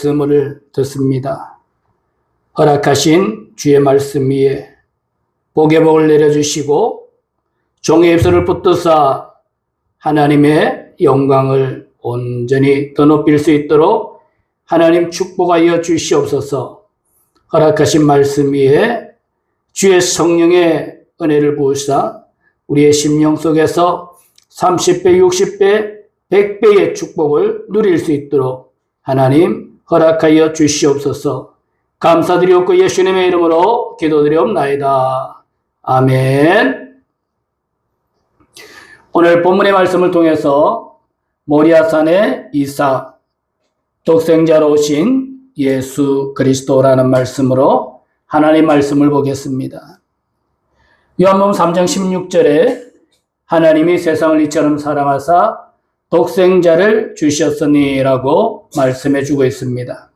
말씀을 듣습니다. 허락하신 주의 말씀 위에 복의 복을 내려주시고 종의 입술을 붙드사 하나님의 영광을 온전히 더 높일 수 있도록 하나님 축복하여 주시옵소서. 허락하신 말씀 위에 주의 성령의 은혜를 부으사 우리의 심령 속에서 30배, 60배, 100배의 축복을 누릴 수 있도록 하나님 허락하여 주시옵소서. 감사드리옵고 예수님의 이름으로 기도드리옵나이다. 아멘. 오늘 본문의 말씀을 통해서 모리아산의 이삭, 독생자로 오신 예수 그리스도라는 말씀으로 하나님 말씀을 보겠습니다. 요한복음 3장 16절에 하나님이 세상을 이처럼 사랑하사 독생자를 주셨으니라고 말씀해 주고 있습니다.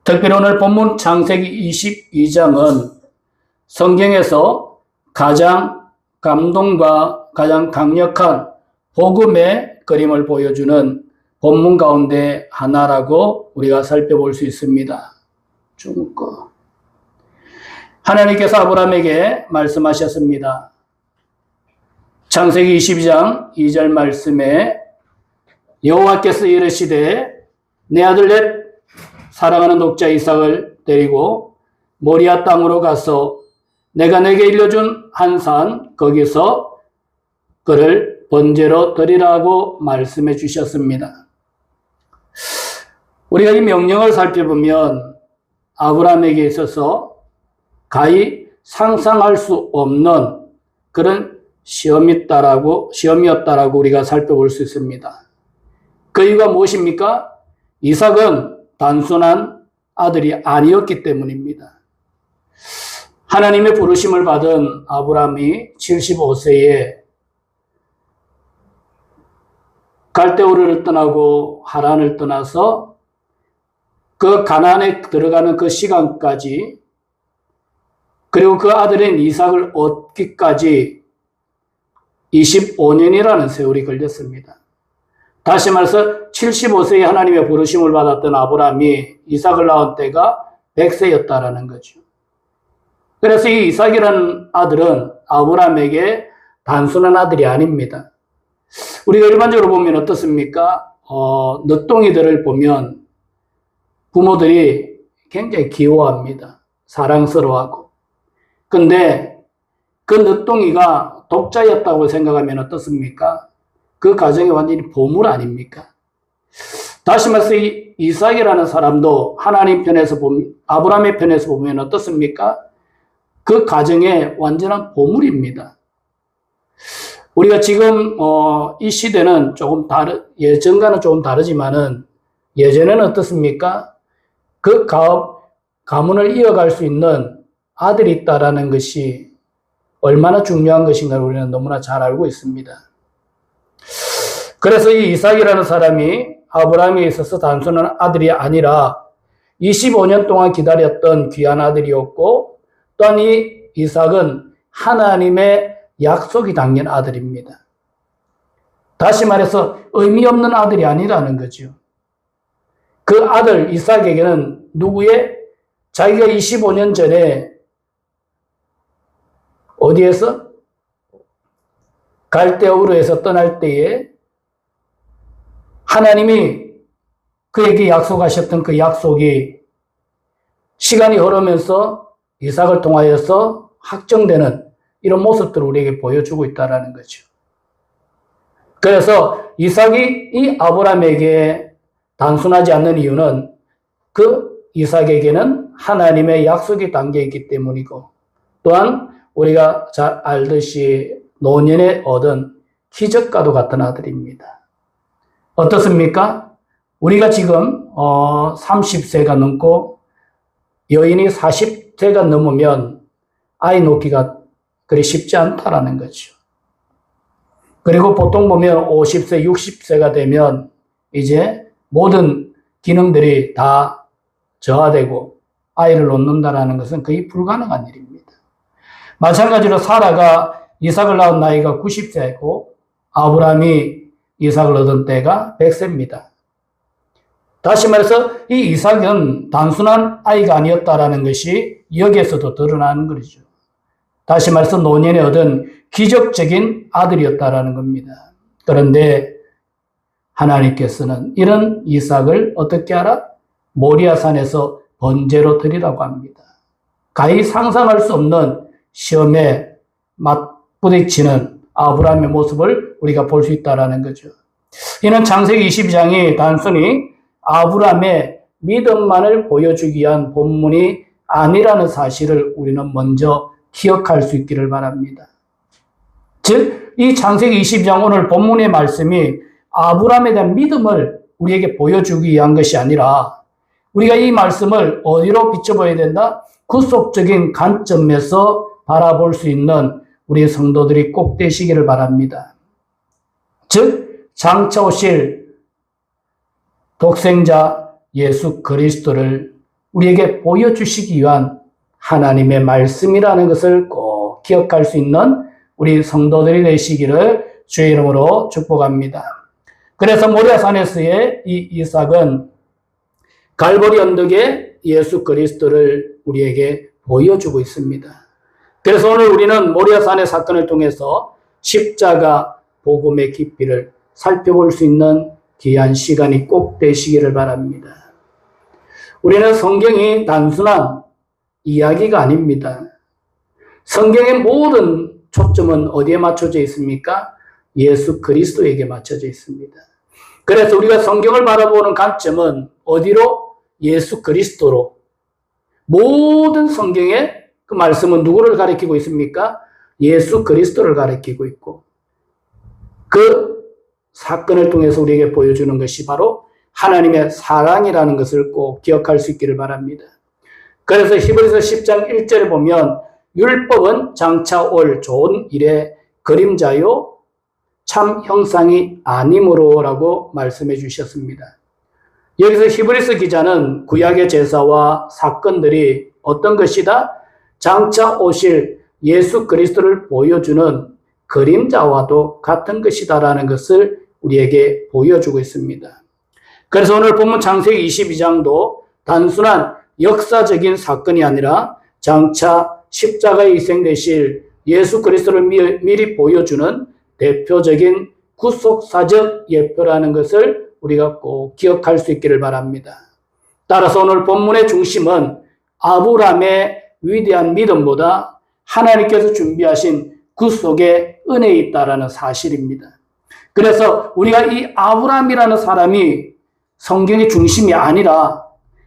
특별히 오늘 본문 창세기 22장은 성경에서 가장 감동과 가장 강력한 복음의 그림을 보여주는 본문 가운데 하나라고 우리가 살펴볼 수 있습니다. 중국 하나님께서 아브라함에게 말씀하셨습니다. 창세기 22장 2절 말씀에 여호와께서 이르시되 내 아들 넷 사랑하는 독자 이삭을 데리고 모리아 땅으로 가서 내가 내게 일러준 한 산 거기서 그를 번제로 드리라고 말씀해 주셨습니다. 우리가 이 명령을 살펴보면 아브라함에게 있어서 가히 상상할 수 없는 그런 시험이었다라고 우리가 살펴볼 수 있습니다. 그 이유가 무엇입니까? 이삭은 단순한 아들이 아니었기 때문입니다. 하나님의 부르심을 받은 아브라함이 75세에 갈대우르를 떠나고 하란을 떠나서 그 가나안에 들어가는 그 시간까지 그리고 그 아들인 이삭을 얻기까지 25년이라는 세월이 걸렸습니다. 다시 말해서 75세에 하나님의 부르심을 받았던 아브라함이 이삭을 낳은 때가 100세였다라는 거죠. 그래서 이 이삭이라는 아들은 아브라함에게 단순한 아들이 아닙니다. 우리가 일반적으로 보면 어떻습니까? 늦둥이들을 보면 부모들이 굉장히 귀여워합니다. 사랑스러워하고. 근데 그 늦둥이가 독자였다고 생각하면 어떻습니까? 그 가정이 완전히 보물 아닙니까? 다시 말해서 이 이삭이라는 사람도 하나님 편에서 보면, 아브라함의 편에서 보면 어떻습니까? 그 가정의 완전한 보물입니다. 우리가 지금 이 시대는 조금 예전과는 조금 다르지만은 예전에는 어떻습니까? 그 가문을 이어갈 수 있는 아들이 있다라는 것이 얼마나 중요한 것인가를 우리는 너무나 잘 알고 있습니다. 그래서 이 이삭이라는 사람이 아브라함에 있어서 단순한 아들이 아니라 25년 동안 기다렸던 귀한 아들이었고 또한 이 이삭은 하나님의 약속이 담긴 아들입니다. 다시 말해서 의미 없는 아들이 아니라는 거죠. 그 아들 이삭에게는 자기가 25년 전에 어디에서? 갈대우르에서 떠날 때에 하나님이 그에게 약속하셨던 그 약속이 시간이 흐르면서 이삭을 통하여서 확정되는 이런 모습들을 우리에게 보여주고 있다는 거죠. 그래서 이삭이 이 아브라함에게 단순하지 않는 이유는 그 이삭에게는 하나님의 약속이 담겨 있기 때문이고 또한 우리가 잘 알듯이 노년에 얻은 기적과도 같은 아들입니다. 어떻습니까? 우리가 지금 30세가 넘고 여인이 40세가 넘으면 아이 놓기가 그리 쉽지 않다라는 거죠. 그리고 보통 보면 50세, 60세가 되면 이제 모든 기능들이 다 저하되고 아이를 놓는다라는 것은 거의 불가능한 일입니다. 마찬가지로 사라가 이삭을 낳은 나이가 90세고 아브라함이 이삭을 얻은 때가 100세입니다. 다시 말해서 이 이삭은 단순한 아이가 아니었다라는 것이 여기에서도 드러나는 거죠. 다시 말해서 노년에 얻은 기적적인 아들이었다라는 겁니다. 그런데 하나님께서는 이런 이삭을 어떻게 하라? 모리아산에서 번제로 드리라고 합니다. 가히 상상할 수 없는 시험에 맞부딪히는 아브라함의 모습을 우리가 볼 수 있다는 거죠. 이는 창세기 22장이 단순히 아브라함의 믿음만을 보여주기 위한 본문이 아니라는 사실을 우리는 먼저 기억할 수 있기를 바랍니다. 즉, 이 창세기 22장 오늘 본문의 말씀이 아브라함에 대한 믿음을 우리에게 보여주기 위한 것이 아니라 우리가 이 말씀을 어디로 비춰봐야 된다? 구속적인 관점에서 바라볼 수 있는 우리 성도들이 꼭 되시기를 바랍니다. 즉, 장차 오실 독생자 예수 그리스도를 우리에게 보여주시기 위한 하나님의 말씀이라는 것을 꼭 기억할 수 있는 우리 성도들이 되시기를 주의 이름으로 축복합니다. 그래서 모리아산에서의 이 이삭은 갈보리 언덕에 예수 그리스도를 우리에게 보여주고 있습니다. 그래서 오늘 우리는 모리아산의 사건을 통해서 십자가 복음의 깊이를 살펴볼 수 있는 귀한 시간이 꼭 되시기를 바랍니다. 우리는 성경이 단순한 이야기가 아닙니다. 성경의 모든 초점은 어디에 맞춰져 있습니까? 예수 그리스도에게 맞춰져 있습니다. 그래서 우리가 성경을 바라보는 관점은 어디로? 예수 그리스도로. 모든 성경의 그 말씀은 누구를 가리키고 있습니까? 예수 그리스도를 가리키고 있고 그 사건을 통해서 우리에게 보여주는 것이 바로 하나님의 사랑이라는 것을 꼭 기억할 수 있기를 바랍니다. 그래서 히브리서 10장 1절에 보면 율법은 장차 올 좋은 일의 그림자요 참 형상이 아니므로라고 말씀해 주셨습니다. 여기서 히브리서 기자는 구약의 제사와 사건들이 어떤 것이다? 장차 오실 예수 그리스도를 보여주는 그림자와도 같은 것이다라는 것을 우리에게 보여주고 있습니다. 그래서 오늘 본문 창세기 22장도 단순한 역사적인 사건이 아니라 장차 십자가에 희생되실 예수 그리스도를 미리 보여주는 대표적인 구속사적 예표라는 것을 우리가 꼭 기억할 수 있기를 바랍니다. 따라서 오늘 본문의 중심은 아브라함의 위대한 믿음보다 하나님께서 준비하신 구속의 은혜에 있다라는 사실입니다. 그래서 우리가 이 아브라함이라는 사람이 성경의 중심이 아니라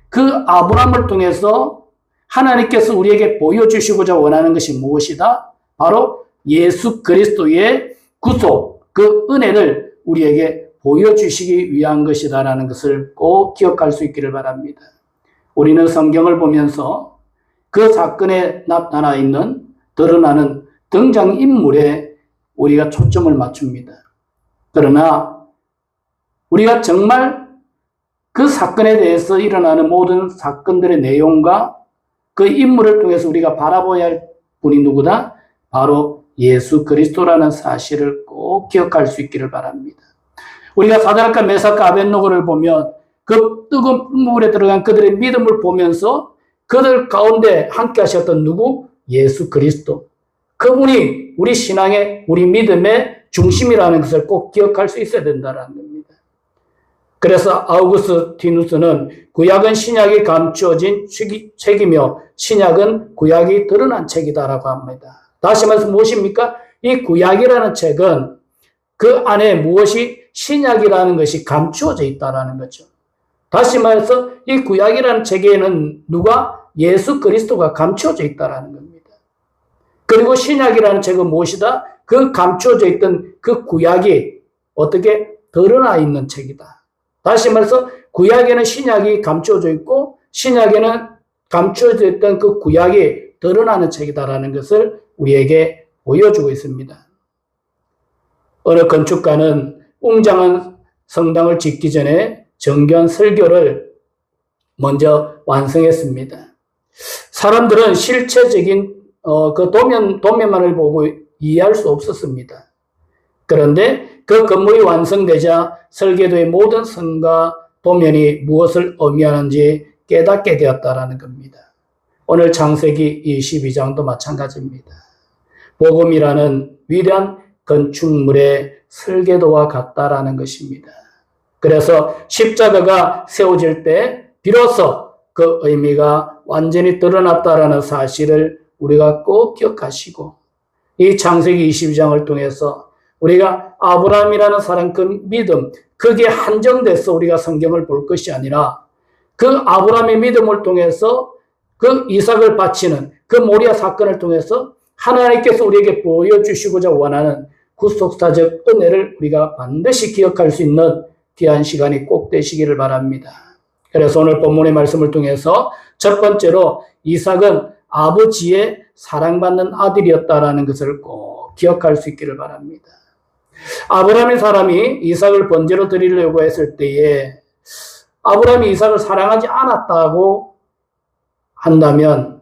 그 아브라함을 통해서 하나님께서 우리에게 보여주시고자 원하는 것이 무엇이다? 바로 예수 그리스도의 구속, 그 은혜를 우리에게 보여주시기 위한 것이다라는 것을 꼭 기억할 수 있기를 바랍니다. 우리는 성경을 보면서 그 사건에 나타나 있는, 드러나는 등장인물에 우리가 초점을 맞춥니다. 그러나 우리가 정말 그 사건에 대해서 일어나는 모든 사건들의 내용과 그 인물을 통해서 우리가 바라봐야 할 분이 누구다? 바로 예수 그리스도라는 사실을 꼭 기억할 수 있기를 바랍니다. 우리가 사드락과 메삭과 아벳노고를 보면 그 뜨거운 물에 들어간 그들의 믿음을 보면서 그들 가운데 함께 하셨던 누구? 예수 그리스도. 그분이 우리 신앙의, 우리 믿음의 중심이라는 것을 꼭 기억할 수 있어야 된다는 겁니다. 그래서 아우구스티누스는 구약은 신약이 감추어진 책이며 신약은 구약이 드러난 책이다라고 합니다. 다시 말해서 무엇입니까? 이 구약이라는 책은 그 안에 무엇이 신약이라는 것이 감추어져 있다라는 거죠. 다시 말해서 이 구약이라는 책에는 누가? 예수 그리스도가 감추어져 있다라는 겁니다. 그리고 신약이라는 책은 무엇이다? 그 감추어져 있던 그 구약이 어떻게 드러나 있는 책이다. 다시 말해서 구약에는 신약이 감추어져 있고 신약에는 감추어져 있던 그 구약이 드러나는 책이다라는 것을 우리에게 보여주고 있습니다. 어느 건축가는 웅장한 성당을 짓기 전에 정교한 설교를 먼저 완성했습니다. 사람들은 실체적인 그 도면만을 보고 이해할 수 없었습니다. 그런데 그 건물이 완성되자 설계도의 모든 선과 도면이 무엇을 의미하는지 깨닫게 되었다라는 겁니다. 오늘 창세기 22장도 마찬가지입니다. 복음이라는 위대한 건축물의 설계도와 같다라는 것입니다. 그래서 십자가가 세워질 때 비로소 그 의미가 완전히 드러났다라는 사실을 우리가 꼭 기억하시고, 이 창세기 22장을 통해서 우리가 아브라함이라는 사람 그 믿음, 그게 한정돼서 우리가 성경을 볼 것이 아니라 그 아브라함의 믿음을 통해서 그 이삭을 바치는 그 모리아 사건을 통해서 하나님께서 우리에게 보여주시고자 원하는 구속사적 은혜를 우리가 반드시 기억할 수 있는 귀한 시간이 꼭 되시기를 바랍니다. 그래서 오늘 본문의 말씀을 통해서 첫 번째로 이삭은 아버지의 사랑받는 아들이었다라는 것을 꼭 기억할 수 있기를 바랍니다. 아브라함의 사람이 이삭을 번제로 드리려고 했을 때에 아브라함이 이삭을 사랑하지 않았다고 한다면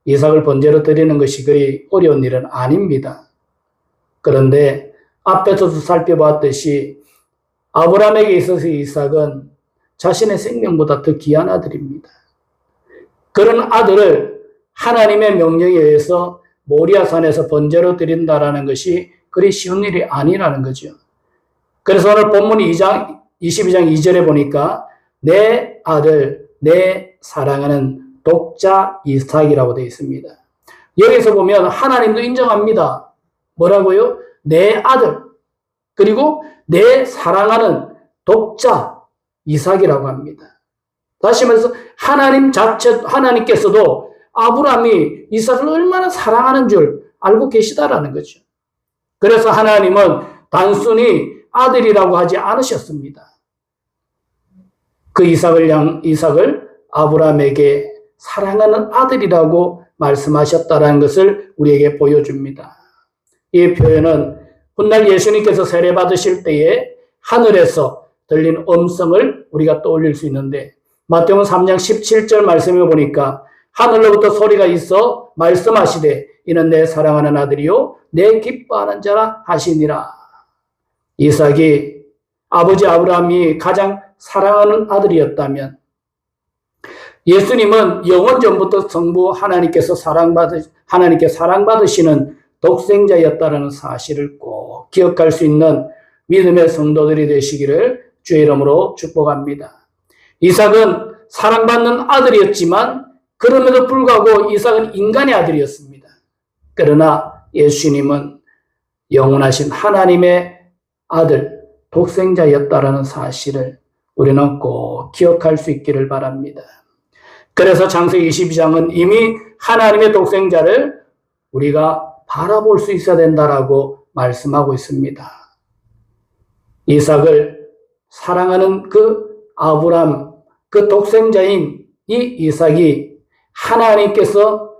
이삭을 번제로 드리는 것이 그리 어려운 일은 아닙니다. 그런데 앞에서도 살펴봤듯이 아브라함에게 있어서 이삭은 자신의 생명보다 더 귀한 아들입니다. 그런 아들을 하나님의 명령에 의해서 모리아산에서 번제로 드린다라는 것이 그리 쉬운 일이 아니라는 거죠. 그래서 오늘 본문 22장 2절에 보니까 내 아들, 내 사랑하는 독자 이삭이라고 되어 있습니다. 여기서 보면 하나님도 인정합니다. 뭐라고요? 내 아들, 그리고 내 사랑하는 독자 이삭이라고 합니다. 다시 말해서 하나님께서도 아브라함이 이삭을 얼마나 사랑하는 줄 알고 계시다라는 거죠. 그래서 하나님은 단순히 아들이라고 하지 않으셨습니다. 그 이삭을 아브라함에게 사랑하는 아들이라고 말씀하셨다는 것을 우리에게 보여줍니다. 이 표현은 훗날 예수님께서 세례 받으실 때에 하늘에서 들린 음성을 우리가 떠올릴 수 있는데, 마태복음 3장 17절 말씀에 보니까 하늘로부터 소리가 있어 말씀하시되 이는 내 사랑하는 아들이요 내 기뻐하는 자라 하시니라. 이삭이 아버지 아브라함이 가장 사랑하는 아들이었다면 예수님은 영원 전부터 성부 하나님께 사랑받으시는 독생자였다는 사실을 꼭 기억할 수 있는 믿음의 성도들이 되시기를 주의 이름으로 축복합니다. 이삭은 사랑받는 아들이었지만 그럼에도 불구하고 이삭은 인간의 아들이었습니다. 그러나 예수님은 영원하신 하나님의 아들, 독생자였다라는 사실을 우리는 꼭 기억할 수 있기를 바랍니다. 그래서 창세기 22장은 이미 하나님의 독생자를 우리가 바라볼 수 있어야 된다라고 말씀하고 있습니다. 이삭을 사랑하는 그 아브람, 그 독생자인 이 이삭이 하나님께서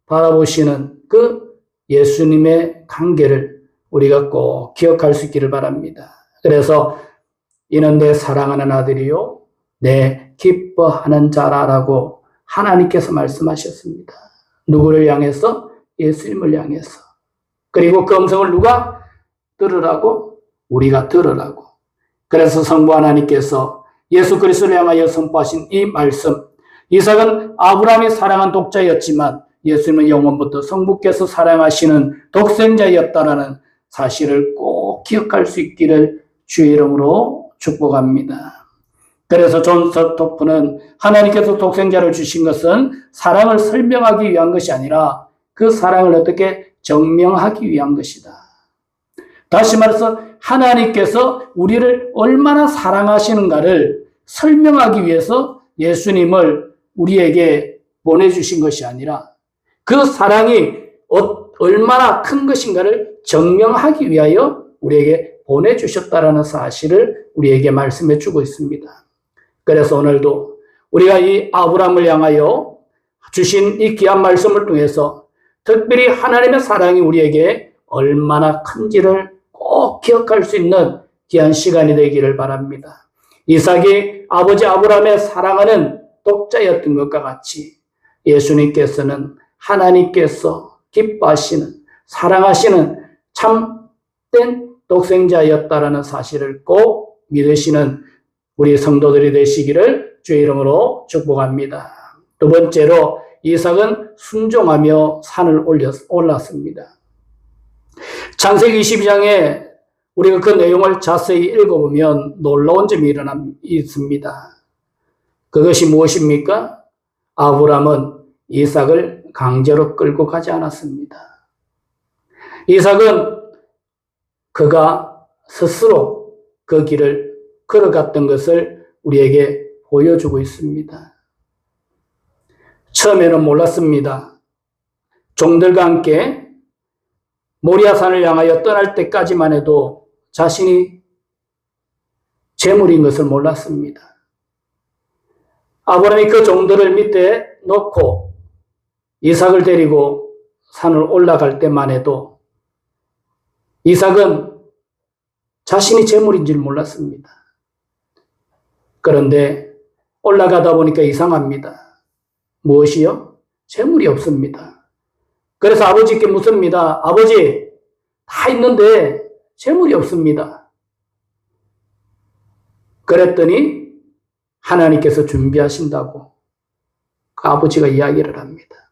바라보시는 그 예수님의 관계를 우리가 꼭 기억할 수 있기를 바랍니다. 그래서 이는 내 사랑하는 아들이요 내 기뻐하는 자라라고 하나님께서 말씀하셨습니다. 누구를 향해서? 예수님을 향해서. 그리고 그 음성을 누가 들으라고? 우리가 들으라고. 그래서 성부 하나님께서 예수 그리스도를 향하여 선포하신 이 말씀, 이삭은 아브라함이 사랑한 독자였지만 예수님은 영원부터 성부께서 사랑하시는 독생자였다라는 사실을 꼭 기억할 수 있기를 주의 이름으로 축복합니다. 그래서 존 스토프는 하나님께서 독생자를 주신 것은 사랑을 설명하기 위한 것이 아니라 그 사랑을 어떻게 증명하기 위한 것이다. 다시 말해서 하나님께서 우리를 얼마나 사랑하시는가를 설명하기 위해서 예수님을 우리에게 보내주신 것이 아니라 그 사랑이 얼마나 큰 것인가를 증명하기 위하여 우리에게 보내주셨다라는 사실을 우리에게 말씀해 주고 있습니다. 그래서 오늘도 우리가 이 아브라함을 향하여 주신 이 귀한 말씀을 통해서 특별히 하나님의 사랑이 우리에게 얼마나 큰지를 꼭 기억할 수 있는 귀한 시간이 되기를 바랍니다. 이삭이 아버지 아브라함의 사랑하는 독자였던 것과 같이 예수님께서는 하나님께서 기뻐하시는, 사랑하시는 참된 독생자였다라는 사실을 꼭 믿으시는 우리 성도들이 되시기를 주의 이름으로 축복합니다. 두 번째로 이삭은 순종하며 산을 올랐습니다. 창세기 22장에 우리가 그 내용을 자세히 읽어보면 놀라운 점이 있습니다. 그것이 무엇입니까? 아브람은 이삭을 강제로 끌고 가지 않았습니다. 이삭은 그가 스스로 그 길을 걸어갔던 것을 우리에게 보여주고 있습니다. 처음에는 몰랐습니다. 종들과 함께 모리아산을 향하여 떠날 때까지만 해도 자신이 재물인 것을 몰랐습니다. 아브라함이 그 종들을 밑에 놓고 이삭을 데리고 산을 올라갈 때만 해도 이삭은 자신이 재물인 줄 몰랐습니다. 그런데 올라가다 보니까 이상합니다. 무엇이요? 재물이 없습니다. 그래서 아버지께 묻습니다. 아버지, 다 있는데 재물이 없습니다. 그랬더니 하나님께서 준비하신다고 그 아버지가 이야기를 합니다.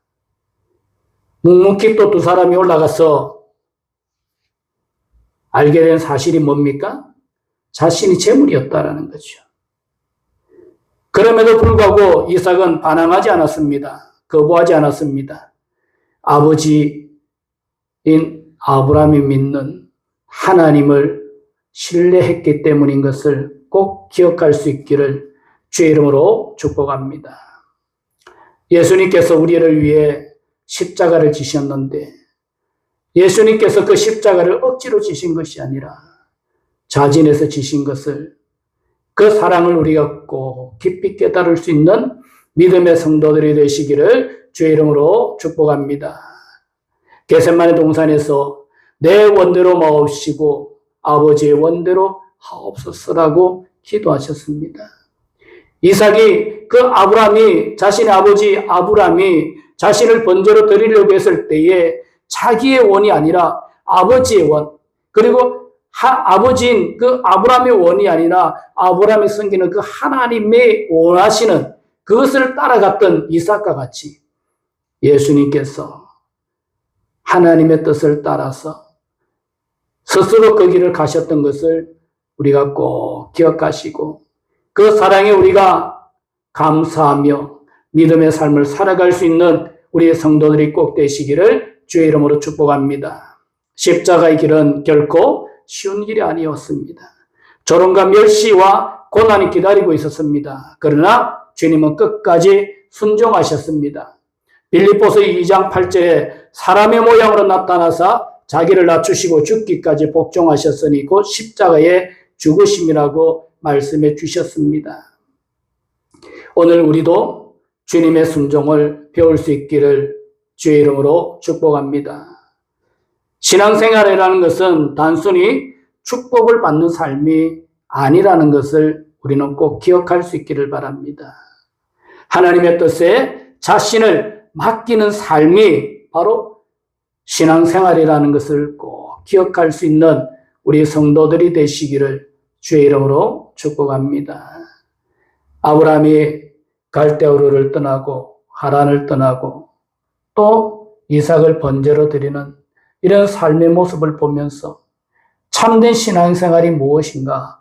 묵묵히 또 두 사람이 올라가서 알게 된 사실이 뭡니까? 자신이 재물이었다라는 거죠. 그럼에도 불구하고 이삭은 반항하지 않았습니다. 거부하지 않았습니다. 아버지인 아브라함이 믿는 하나님을 신뢰했기 때문인 것을 꼭 기억할 수 있기를 주의 이름으로 축복합니다. 예수님께서 우리를 위해 십자가를 지셨는데 예수님께서 그 십자가를 억지로 지신 것이 아니라 자진해서 지신 것을 그 사랑을 우리가 꼭 깊이 깨달을 수 있는 믿음의 성도들이 되시기를 주의 이름으로 축복합니다. 겟세마네 동산에서 내 원대로 마옵시고 아버지의 원대로 하옵소서라고 기도하셨습니다. 이삭이 그 아브라함이 자신의 아버지 아브라함이 자신을 번제로 드리려고 했을 때에 자기의 원이 아니라 아버지의 원, 그리고 아버지인 그 아브라함의 원이 아니라 아브라함이 섬기는 그 하나님의 원하시는 그것을 따라갔던 이삭과 같이 예수님께서 하나님의 뜻을 따라서 스스로 그 길을 가셨던 것을 우리가 꼭 기억하시고 그 사랑에 우리가 감사하며 믿음의 삶을 살아갈 수 있는 우리의 성도들이 꼭 되시기를 주의 이름으로 축복합니다. 십자가의 길은 결코 쉬운 길이 아니었습니다. 조롱과 멸시와 고난이 기다리고 있었습니다. 그러나 주님은 끝까지 순종하셨습니다. 빌립보서 2장 8절에 사람의 모양으로 나타나사 자기를 낮추시고 죽기까지 복종하셨으니 곧 십자가의 죽으심이라고 말씀해 주셨습니다. 오늘 우리도 주님의 순종을 배울 수 있기를 주의 이름으로 축복합니다. 신앙생활이라는 것은 단순히 축복을 받는 삶이 아니라는 것을 우리는 꼭 기억할 수 있기를 바랍니다. 하나님의 뜻에 자신을 맡기는 삶이 바로 신앙생활이라는 것을 꼭 기억할 수 있는 우리 성도들이 되시기를 주의 이름으로 축복합니다. 아브라함이 갈대우르를 떠나고 하란을 떠나고 또 이삭을 번제로 드리는 이런 삶의 모습을 보면서 참된 신앙생활이 무엇인가?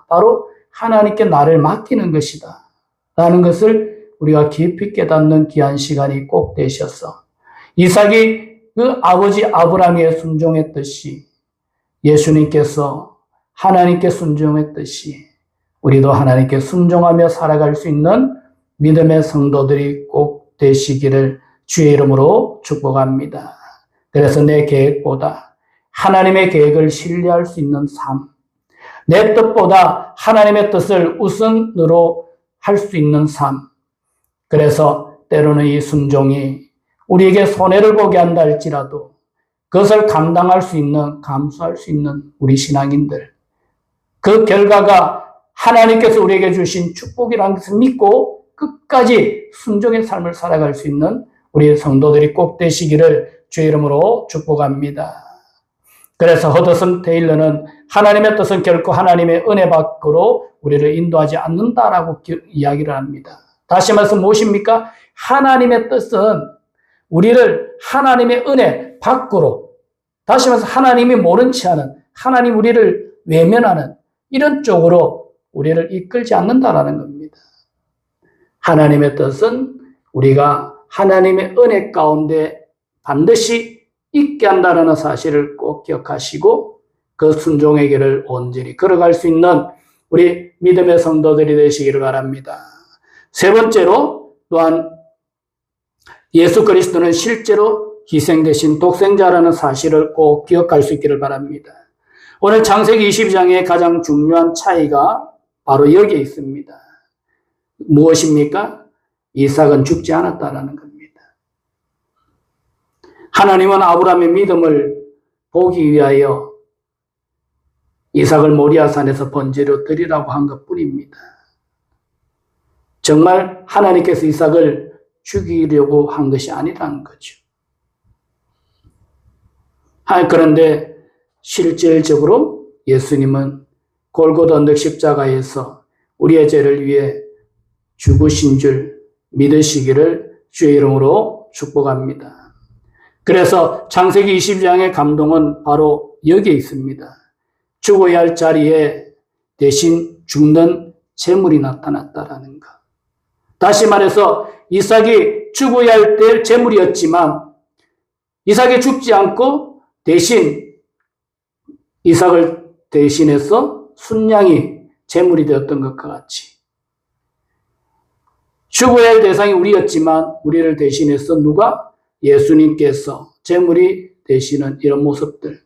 바로 하나님께 나를 맡기는 것이다 라는 것을 우리가 깊이 깨닫는 귀한 시간이 꼭 되셔서 이삭이 그 아버지 아브라함에 순종했듯이 예수님께서 하나님께 순종했듯이 우리도 하나님께 순종하며 살아갈 수 있는 믿음의 성도들이 꼭 되시기를 주의 이름으로 축복합니다. 그래서 내 계획보다 하나님의 계획을 신뢰할 수 있는 삶, 내 뜻보다 하나님의 뜻을 우선으로 할 수 있는 삶, 그래서 때로는 이 순종이 우리에게 손해를 보게 한다 할지라도 그것을 감당할 수 있는, 감수할 수 있는 우리 신앙인들, 그 결과가 하나님께서 우리에게 주신 축복이라는 것을 믿고 끝까지 순종의 삶을 살아갈 수 있는 우리 성도들이 꼭 되시기를 주의 이름으로 축복합니다. 그래서 허드슨 테일러는 하나님의 뜻은 결코 하나님의 은혜 밖으로 우리를 인도하지 않는다라고 이야기를 합니다. 다시 말해서 무엇입니까? 하나님의 뜻은 우리를 하나님의 은혜 밖으로, 다시 말해서 하나님이 모른 체 하는, 하나님 우리를 외면하는 이런 쪽으로 우리를 이끌지 않는다라는 겁니다. 하나님의 뜻은 우리가 하나님의 은혜 가운데 반드시 있게 한다는 사실을 꼭 기억하시고 그 순종의 길을 온전히 걸어갈 수 있는 우리 믿음의 성도들이 되시기를 바랍니다. 세 번째로 또한 예수 그리스도는 실제로 희생되신 독생자라는 사실을 꼭 기억할 수 있기를 바랍니다. 오늘 창세기 22장의 가장 중요한 차이가 바로 여기에 있습니다. 무엇입니까? 이삭은 죽지 않았다라는 겁니다. 하나님은 아브라함의 믿음을 보기 위하여 이삭을 모리아산에서 번제로 드리라고 한 것뿐입니다. 정말 하나님께서 이삭을 죽이려고 한 것이 아니라는 거죠. 그런데 실질적으로 예수님은 골고다 언덕 십자가에서 우리의 죄를 위해 죽으신 줄 믿으시기를 주의 이름으로 축복합니다. 그래서 창세기 22장의 감동은 바로 여기에 있습니다. 죽어야 할 자리에 대신 죽는 재물이 나타났다라는 것. 다시 말해서 이삭이 죽어야 할 때 재물이었지만 이삭이 죽지 않고 대신 이삭을 대신해서 순양이 재물이 되었던 것과 같이 죽어야 할 대상이 우리였지만 우리를 대신해서 누가? 예수님께서 재물이 되시는 이런 모습들.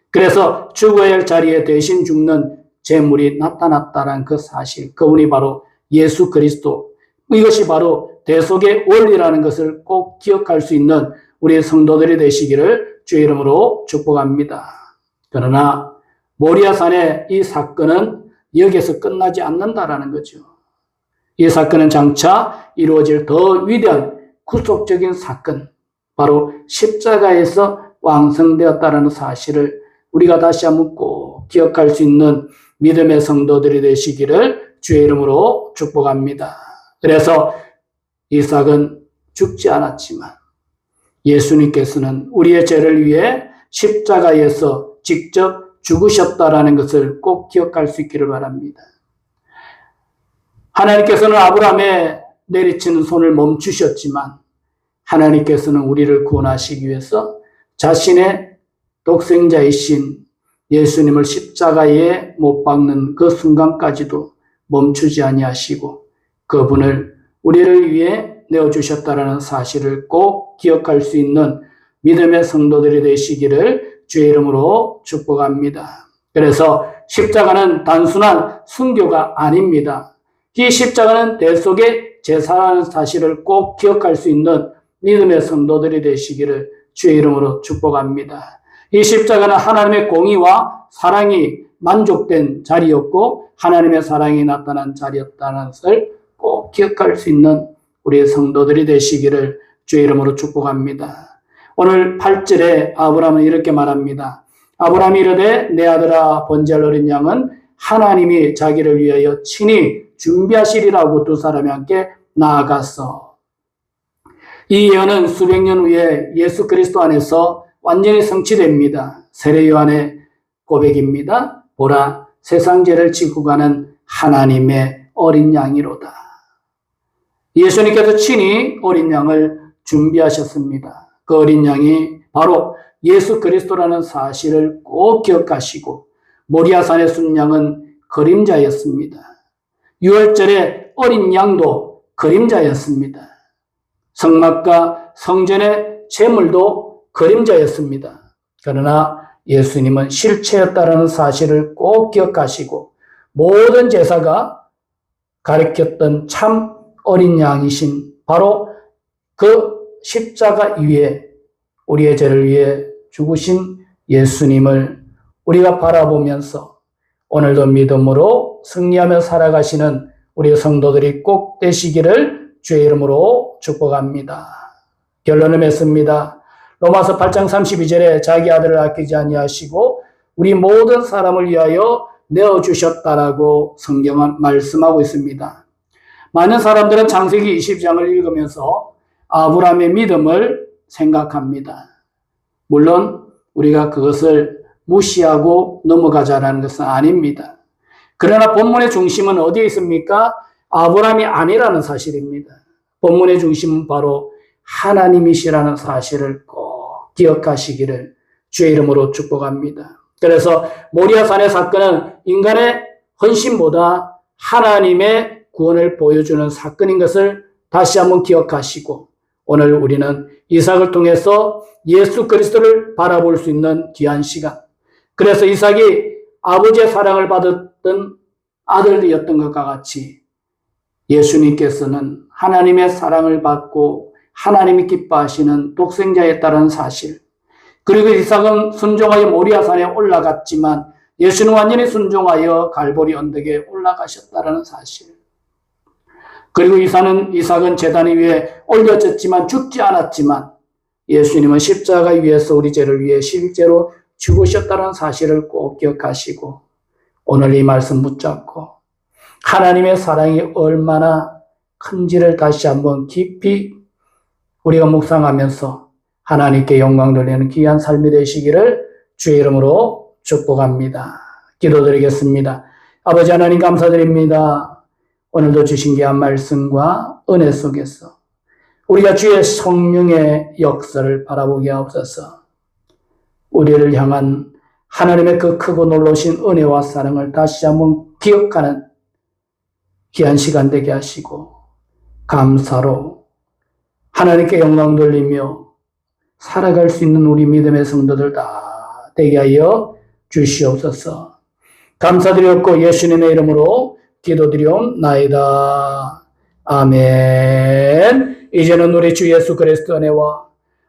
그래서 죽어야 할 자리에 대신 죽는 재물이 나타났다는 그 사실. 그분이 바로 예수 그리스도. 이것이 바로 대속의 원리라는 것을 꼭 기억할 수 있는 우리 성도들이 되시기를 주의 이름으로 축복합니다. 그러나 모리아산의 이 사건은 여기에서 끝나지 않는다라는 거죠. 이 사건은 장차 이루어질 더 위대한 구속적인 사건, 바로 십자가에서 완성되었다는 사실을 우리가 다시 한번 꼭 기억할 수 있는 믿음의 성도들이 되시기를 주의 이름으로 축복합니다. 그래서 이삭은 죽지 않았지만 예수님께서는 우리의 죄를 위해 십자가에서 직접 죽으셨다라는 것을 꼭 기억할 수 있기를 바랍니다. 하나님께서는 아브라함의 내리치는 손을 멈추셨지만 하나님께서는 우리를 구원하시기 위해서 자신의 독생자이신 예수님을 십자가에 못 박는 그 순간까지도 멈추지 아니하시고 그분을 우리를 위해 내어주셨다는 사실을 꼭 기억할 수 있는 믿음의 성도들이 되시기를 주의 이름으로 축복합니다. 그래서 십자가는 단순한 순교가 아닙니다. 이 십자가는 대속의 제사라는 사실을 꼭 기억할 수 있는 믿음의 성도들이 되시기를 주의 이름으로 축복합니다. 이 십자가는 하나님의 공의와 사랑이 만족된 자리였고 하나님의 사랑이 나타난 자리였다는 것을 꼭 기억할 수 있는 우리 성도들이 되시기를 주의 이름으로 축복합니다. 오늘 8절에 아브라함은 이렇게 말합니다. 아브라함이 이르되 내 아들아 번제할 어린 양은 하나님이 자기를 위하여 친히 준비하시리라고 두 사람이 함께 나아갔어. 이 예언은 수백 년 후에 예수 그리스도 안에서 완전히 성취됩니다. 세례 요한의 고백입니다. 보라 세상 죄를 지고 가는 하나님의 어린 양이로다. 예수님께서 친히 어린 양을 준비하셨습니다. 그 어린 양이 바로 예수 그리스도라는 사실을 꼭 기억하시고 모리아산의 순양은 그림자였습니다. 6월절의 어린 양도 그림자였습니다. 성막과 성전의 제물도 그림자였습니다. 그러나 예수님은 실체였다는 사실을 꼭 기억하시고 모든 제사가 가르쳤던 참 어린 양이신 바로 그 십자가 위에 우리의 죄를 위해 죽으신 예수님을 우리가 바라보면서 오늘도 믿음으로 승리하며 살아가시는 우리 성도들이 꼭 되시기를 주의 이름으로 축복합니다. 결론을 맺습니다. 로마서 8장 32절에 자기 아들을 아끼지 아니하시고 우리 모든 사람을 위하여 내어주셨다라고 성경은 말씀하고 있습니다. 많은 사람들은 창세기 20장을 읽으면서 아브라함의 믿음을 생각합니다. 물론 우리가 그것을 무시하고 넘어가자라는 것은 아닙니다. 그러나 본문의 중심은 어디에 있습니까? 아브라함이 아니라는 사실입니다. 본문의 중심은 바로 하나님이시라는 사실을 꼭 기억하시기를 주의 이름으로 축복합니다. 그래서 모리아산의 사건은 인간의 헌신보다 하나님의 구원을 보여주는 사건인 것을 다시 한번 기억하시고, 오늘 우리는 이삭을 통해서 예수 그리스도를 바라볼 수 있는 귀한 시간, 그래서 이삭이 아버지의 사랑을 받았던 아들이었던 것과 같이 예수님께서는 하나님의 사랑을 받고 하나님이 기뻐하시는 독생자였다는 사실, 그리고 이삭은 순종하여 모리아산에 올라갔지만 예수는 완전히 순종하여 갈보리 언덕에 올라가셨다는 사실, 그리고 이삭은 제단 위에 올려졌지만 죽지 않았지만 예수님은 십자가 위에서 우리 죄를 위해 실제로 죽으셨다는 사실을 꼭 기억하시고, 오늘 이 말씀 붙잡고 하나님의 사랑이 얼마나 큰지를 다시 한번 깊이 우리가 묵상하면서 하나님께 영광 돌리는 귀한 삶이 되시기를 주의 이름으로 축복합니다. 기도드리겠습니다. 아버지 하나님 감사드립니다. 오늘도 주신 귀한 말씀과 은혜 속에서 우리가 주의 성령의 역사를 바라보게 하옵소서. 우리를 향한 하나님의 그 크고 놀라우신 은혜와 사랑을 다시 한번 기억하는 귀한 시간 되게 하시고, 감사로 하나님께 영광 돌리며 살아갈 수 있는 우리 믿음의 성도들 다 되게 하여 주시옵소서. 감사드렸고 예수님의 이름으로 기도드리옵나이다. 아멘. 이제는 우리 주 예수 그리스도 은혜와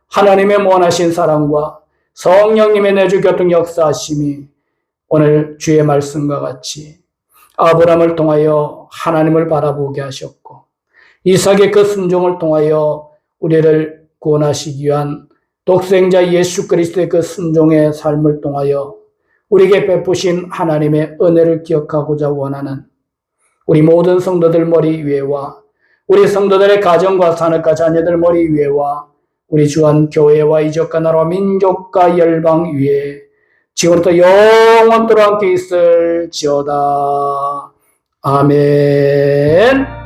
하나님의 무한하신 사랑과 성령님의 내주 교통 역사하심이 오늘 주의 말씀과 같이 아브라함을 통하여 하나님을 바라보게 하셨고, 이삭의 그 순종을 통하여 우리를 구원하시기 위한 독생자 예수 그리스도의 그 순종의 삶을 통하여 우리에게 베푸신 하나님의 은혜를 기억하고자 원하는 우리 모든 성도들 머리 위에와 우리 성도들의 가정과 산업과 자녀들 머리 위에와 우리 주한 교회와 이적과 나라와 민족과 열방 위에 지금부터 영원토록 함께 있을지어다. 아멘.